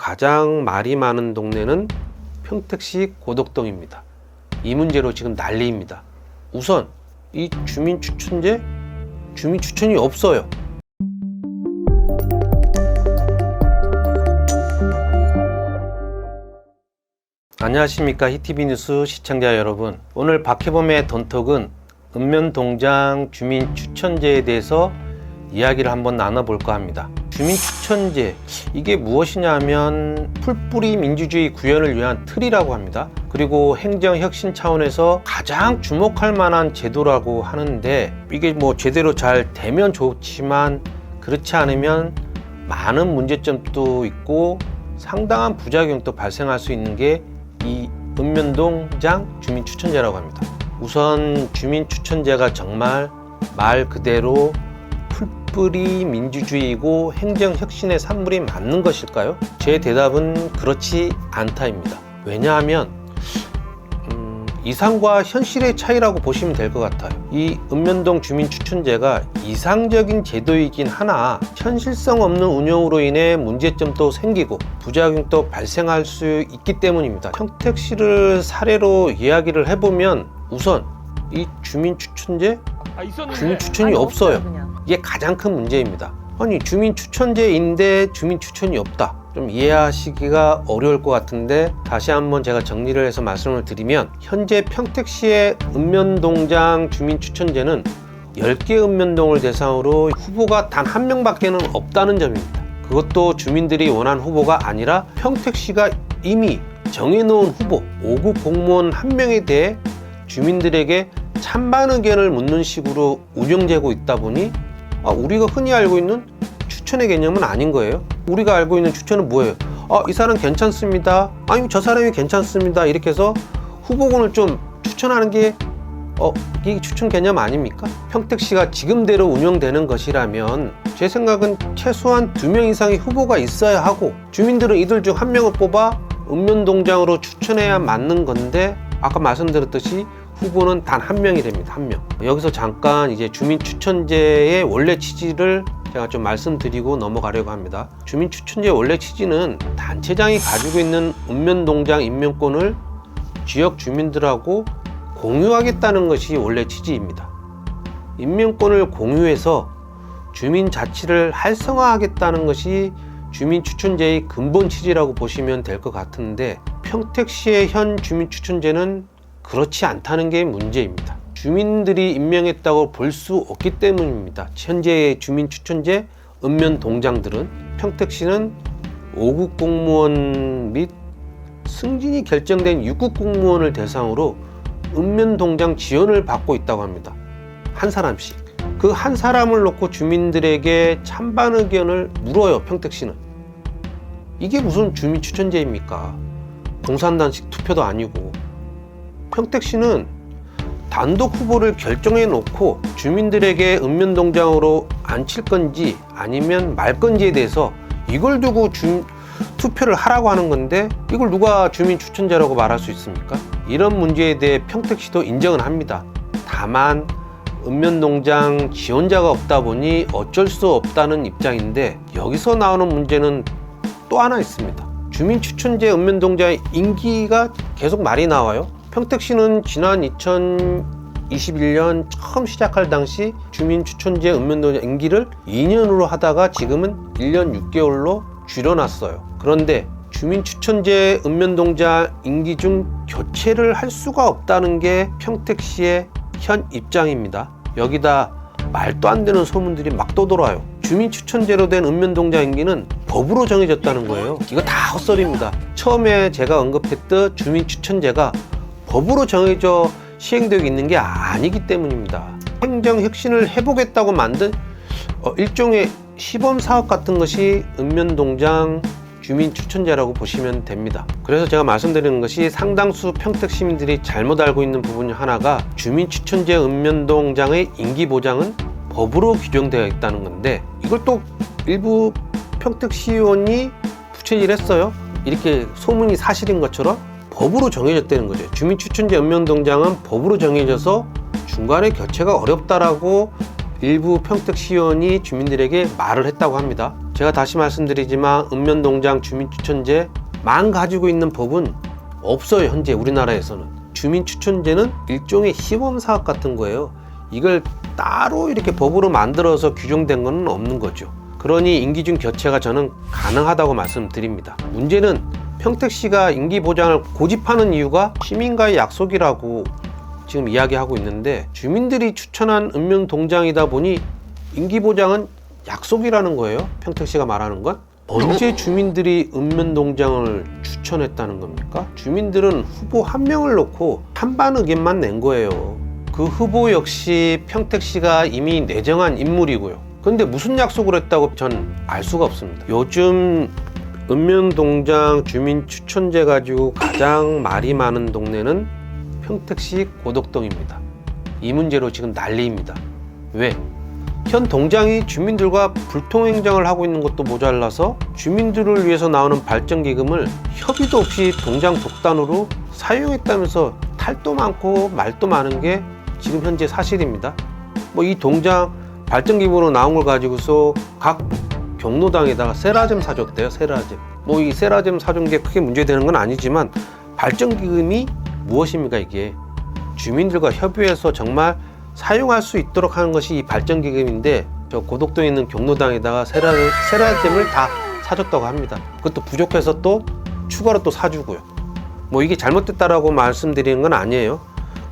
가장 말이 많은 동네는 평택시 고덕동입니다. 이 문제로 지금 난리입니다. 우선 이 주민추천제, 주민추천이 없어요. 안녕하십니까, 히티비뉴스 시청자 여러분. 오늘 박혜범의 던톡은 읍면동장 주민추천제에 대해서 이야기를 한번 나눠볼까 합니다. 주민추천제, 이게 무엇이냐 하면 풀뿌리 민주주의 구현을 위한 틀이라고 합니다. 그리고 행정혁신 차원에서 가장 주목할 만한 제도라고 하는데, 이게 뭐 제대로 잘 되면 좋지만 그렇지 않으면 많은 문제점도 있고 상당한 부작용도 발생할 수 있는 게 이 읍면동장 주민추천제라고 합니다. 우선 주민추천제가 정말 말 그대로 풀뿌리 민주주의이고 행정혁신의 산물이 맞는 것일까요? 제 대답은 그렇지 않다입니다. 왜냐하면 이상과 현실의 차이라고 보시면 될 것 같아요. 이 읍면동 주민추천제가 이상적인 제도이긴 하나 현실성 없는 운영으로 인해 문제점도 생기고 부작용도 발생할 수 있기 때문입니다. 평택시를 사례로 이야기를 해보면 우선 이 주민추천제, 주민추천이 없어요. 이게 가장 큰 문제입니다. 아니, 주민추천제인데 주민추천이 없다. 좀 이해하시기가 어려울 것 같은데 다시 한번 제가 정리를 해서 말씀을 드리면, 현재 평택시의 읍면동장 주민추천제는 10개 읍면동을 대상으로 후보가 단 한 명밖에는 없다는 점입니다. 그것도 주민들이 원한 후보가 아니라 평택시가 이미 정해놓은 후보 5급 공무원 한 명에 대해 주민들에게 찬반 의견을 묻는 식으로 운영되고 있다 보니 우리가 흔히 알고 있는 추천의 개념은 아닌 거예요. 우리가 알고 있는 추천은 뭐예요? 이 사람 괜찮습니다. 아니면 저 사람이 괜찮습니다. 이렇게 해서 후보군을 좀 추천하는 게 이게 추천 개념 아닙니까? 평택시가 지금대로 운영되는 것이라면 제 생각은 최소한 2명 이상의 후보가 있어야 하고, 주민들은 이들 중 한 명을 뽑아 읍면동장으로 추천해야 맞는 건데, 아까 말씀드렸듯이 후보는 단 한 명이 됩니다. 한 명. 여기서 잠깐 이제 주민추천제의 원래 취지를 제가 좀 말씀드리고 넘어가려고 합니다. 주민추천제의 원래 취지는 단체장이 가지고 있는 읍면동장 임명권을 지역 주민들하고 공유하겠다는 것이 원래 취지입니다. 임명권을 공유해서 주민자치를 활성화하겠다는 것이 주민추천제의 근본 취지라고 보시면 될 것 같은데, 평택시의 현 주민추천제는 그렇지 않다는 게 문제입니다. 주민들이 임명했다고 볼 수 없기 때문입니다. 현재의 주민추천제 읍면동장들은, 평택시는 5급 공무원 및 승진이 결정된 6급 공무원을 대상으로 읍면동장 지원을 받고 있다고 합니다. 한 사람씩. 그 한 사람을 놓고 주민들에게 찬반 의견을 물어요. 평택시는. 이게 무슨 주민추천제입니까? 공산당식 투표도 아니고. 평택시는 단독 후보를 결정해 놓고 주민들에게 읍면동장으로 앉힐 건지 아니면 말 건지에 대해서 이걸 두고 투표를 하라고 하는 건데, 이걸 누가 주민추천제라고 말할 수 있습니까? 이런 문제에 대해 평택시도 인정은 합니다. 다만 읍면동장 지원자가 없다 보니 어쩔 수 없다는 입장인데, 여기서 나오는 문제는 또 하나 있습니다. 주민추천제 읍면동장의 임기가 계속 말이 나와요. 평택시는 지난 2021년 처음 시작할 당시 주민추천제 읍면동장 임기를 2년으로 하다가 지금은 1년 6개월로 줄여놨어요. 그런데 주민추천제 읍면동장 임기 중 교체를 할 수가 없다는 게 평택시의 현 입장입니다. 여기다 말도 안 되는 소문들이 막 떠돌아요. 주민추천제로 된 읍면동장 임기는 법으로 정해졌다는 거예요. 이거 다 헛소리입니다. 처음에 제가 언급했던 주민추천제가 법으로 정해져 시행되고 있는 게 아니기 때문입니다. 행정혁신을 해보겠다고 만든 일종의 시범사업 같은 것이 읍면동장 주민추천제라고 보시면 됩니다. 그래서 제가 말씀드리는 것이, 상당수 평택 시민들이 잘못 알고 있는 부분 하나가 주민추천제 읍면동장의 임기보장은 법으로 규정되어 있다는 건데, 이걸 또 일부 평택시의원이 부채질했어요. 이렇게 소문이 사실인 것처럼 법으로 정해졌다는 거죠. 주민추천제 읍면동장은 법으로 정해져서 중간에 교체가 어렵다라고 일부 평택시의원이 주민들에게 말을 했다고 합니다. 제가 다시 말씀드리지만 읍면동장 주민추천제만 가지고 있는 법은 없어요. 현재 우리나라에서는. 주민추천제는 일종의 시범사업 같은 거예요. 이걸 따로 이렇게 법으로 만들어서 규정된 건 없는 거죠. 그러니 임기준 교체가 저는 가능하다고 말씀드립니다. 문제는 평택시가 임기보장을 고집하는 이유가 시민과의 약속이라고 지금 이야기하고 있는데, 주민들이 추천한 읍면동장이다 보니 임기보장은 약속이라는 거예요. 평택시가 말하는 건. 언제 주민들이 읍면동장을 추천했다는 겁니까? 주민들은 후보 한 명을 놓고 찬반 의견만 낸 거예요. 그 후보 역시 평택시가 이미 내정한 인물이고요. 그런데 무슨 약속을 했다고 전 알 수가 없습니다. 요즘 읍면동장 주민추천제 가지고 가장 말이 많은 동네는 평택시 고덕동입니다. 이 문제로 지금 난리입니다. 왜? 현 동장이 주민들과 불통행정을 하고 있는 것도 모자라서 주민들을 위해서 나오는 발전기금을 협의도 없이 동장 독단으로 사용했다면서 탈도 많고 말도 많은 게 지금 현재 사실입니다. 이 동장 발전기금으로 나온 걸 가지고서 각 경로당에다가 세라젬 사줬대요. 세라젬. 이 세라젬 사준 게 크게 문제되는 건 아니지만, 발전기금이 무엇입니까? 이게 주민들과 협의해서 정말 사용할 수 있도록 하는 것이 이 발전기금인데, 저 고덕동에 있는 경로당에다가 세라젬을 다 사줬다고 합니다. 그것도 부족해서 또 추가로 또 사주고요. 이게 잘못됐다라고 말씀드리는 건 아니에요.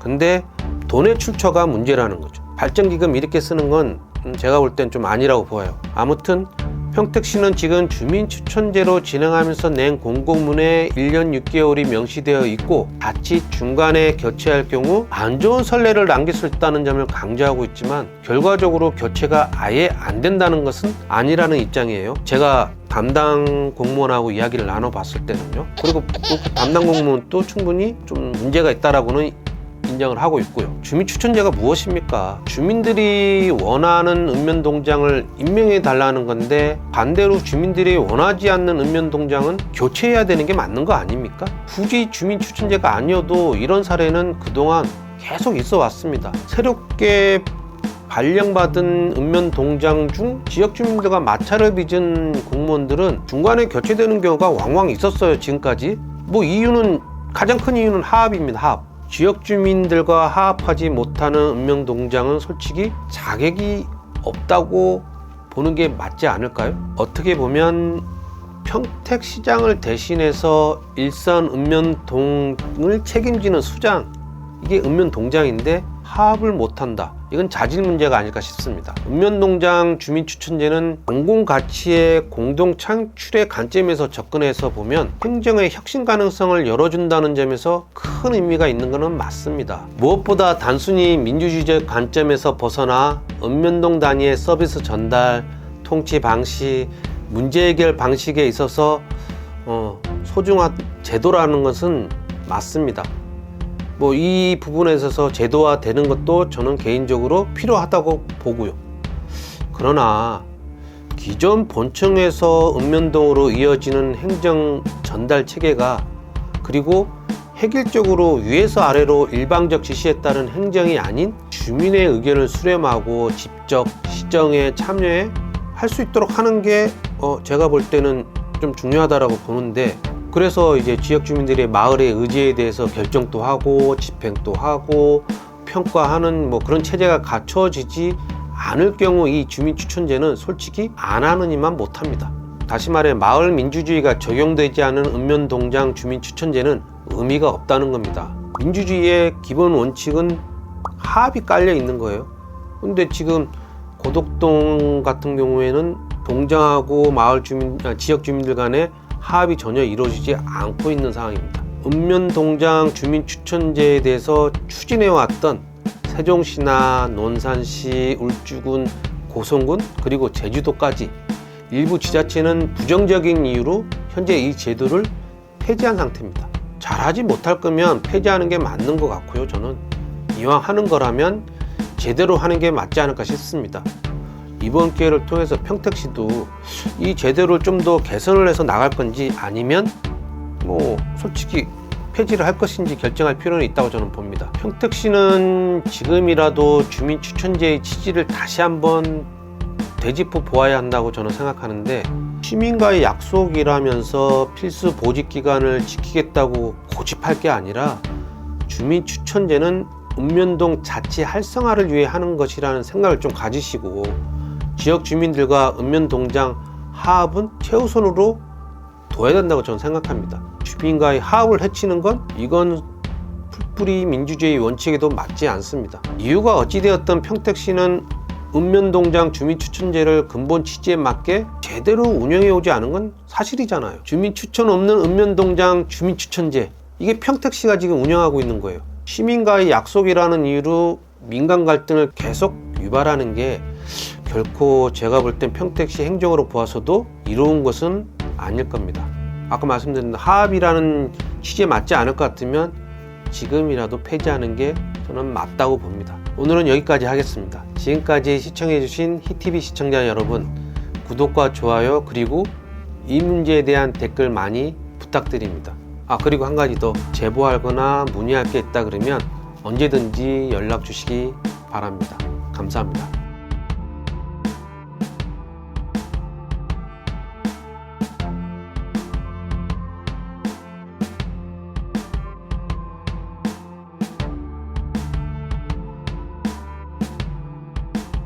근데 돈의 출처가 문제라는 거죠. 발전기금 이렇게 쓰는 건 제가 볼 땐 좀 아니라고 보여요. 아무튼 평택시는 지금 주민추천제로 진행하면서 낸 공고문에 1년 6개월이 명시되어 있고, 자칫 중간에 교체할 경우 안 좋은 선례를 남길 수 있다는 점을 강조하고 있지만, 결과적으로 교체가 아예 안 된다는 것은 아니라는 입장이에요. 제가 담당 공무원하고 이야기를 나눠봤을 때는요. 그리고 그 담당 공무원도 충분히 좀 문제가 있다라고는 인정을 하고 있고요. 주민추천제가 무엇입니까? 주민들이 원하는 읍면동장을 임명해 달라는 건데, 반대로 주민들이 원하지 않는 읍면동장은 교체해야 되는 게 맞는 거 아닙니까? 굳이 주민추천제가 아니어도 이런 사례는 그동안 계속 있어 왔습니다. 새롭게 발령받은 읍면동장 중 지역 주민들과 마찰을 빚은 공무원들은 중간에 교체되는 경우가 왕왕 있었어요. 지금까지. 이유는, 가장 큰 이유는 하합입니다. 하합. 지역 주민들과 하합하지 못하는 읍면동장은 솔직히 자격이 없다고 보는 게 맞지 않을까요? 어떻게 보면 평택시장을 대신해서 일선 읍면동을 책임지는 수장, 이게 읍면동장인데 하합을 못한다. 이건 자질 문제가 아닐까 싶습니다. 읍면동장 주민추천제는 공공가치의 공동 창출의 관점에서 접근해서 보면 행정의 혁신 가능성을 열어준다는 점에서 큰 의미가 있는 것은 맞습니다. 무엇보다 단순히 민주주의적 관점에서 벗어나 읍면동 단위의 서비스 전달, 통치 방식, 문제 해결 방식에 있어서 소중한 제도라는 것은 맞습니다. 이 부분에 있어서 제도화 되는 것도 저는 개인적으로 필요하다고 보고요. 그러나 기존 본청에서 읍면동으로 이어지는 행정 전달 체계가, 그리고 획일적으로 위에서 아래로 일방적 지시에 따른 행정이 아닌 주민의 의견을 수렴하고 직접 시정에 참여해 할 수 있도록 하는 게 제가 볼 때는 좀 중요하다라고 보는데, 그래서 이제 지역 주민들의 마을의 의지에 대해서 결정도 하고 집행도 하고 평가하는 그런 체제가 갖춰지지 않을 경우 이 주민추천제는 솔직히 안 하느니만 못합니다. 다시 말해 마을 민주주의가 적용되지 않은 읍면동장 주민추천제는 의미가 없다는 겁니다. 민주주의의 기본 원칙은 하합이 깔려 있는 거예요. 근데 지금 고덕동 같은 경우에는 동장하고 마을 주민, 지역 주민들 간에 하합이 전혀 이루어지지 않고 있는 상황입니다. 읍면동장 주민추천제에 대해서 추진해왔던 세종시나 논산시, 울주군, 고성군, 그리고 제주도까지 일부 지자체는 부정적인 이유로 현재 이 제도를 폐지한 상태입니다. 잘하지 못할 거면 폐지하는 게 맞는 것 같고요. 저는 이왕 하는 거라면 제대로 하는 게 맞지 않을까 싶습니다. 이번 기회를 통해서 평택시도 이 제도를 좀 더 개선을 해서 나갈 건지, 아니면 솔직히 폐지를 할 것인지 결정할 필요는 있다고 저는 봅니다. 평택시는 지금이라도 주민추천제의 취지를 다시 한번 되짚어 보아야 한다고 저는 생각하는데, 시민과의 약속이라면서 필수 보직 기간을 지키겠다고 고집할 게 아니라 주민 추천제는 읍면동 자치 활성화를 위해 하는 것이라는 생각을 좀 가지시고, 지역 주민들과 읍면동장 화합은 최우선으로 둬야 된다고 저는 생각합니다. 주민과의 화합을 해치는 건 이건 풀뿌리 민주주의 원칙에도 맞지 않습니다. 이유가 어찌되었든 평택시는 읍면동장 주민추천제를 근본 취지에 맞게 제대로 운영해 오지 않은 건 사실이잖아요. 주민추천 없는 읍면동장 주민추천제, 이게 평택시가 지금 운영하고 있는 거예요. 시민과의 약속이라는 이유로 민간 갈등을 계속 유발하는 게 결코 제가 볼 땐 평택시 행정으로 보아서도 이로운 것은 아닐 겁니다. 아까 말씀드린 화합이라는 취지에 맞지 않을 것 같으면 지금이라도 폐지하는 게 저는 맞다고 봅니다. 오늘은 여기까지 하겠습니다. 지금까지 시청해주신 히티비 시청자 여러분, 구독과 좋아요 그리고 이 문제에 대한 댓글 많이 부탁드립니다. 그리고 한 가지 더, 제보하거나 문의할 게 있다 그러면 언제든지 연락 주시기 바랍니다. 감사합니다.